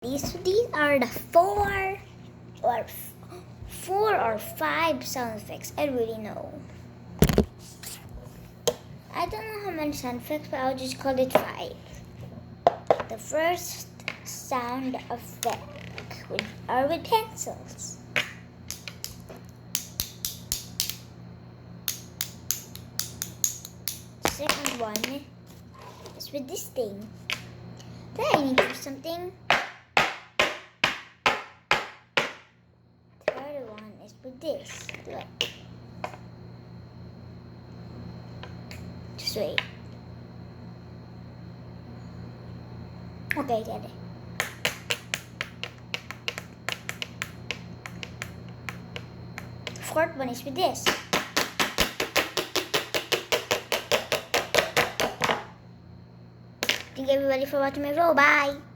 These are the or four or five sound effects I really know. I don't know how many sound effects, but I'll just call it 5. The first sound effect are with pencils. The second one is with this thing. Then I need to do something. Third one is with this. Look. Just wait. Okay, get it. The fourth one is with this. Thank you everybody for watching my video. Bye!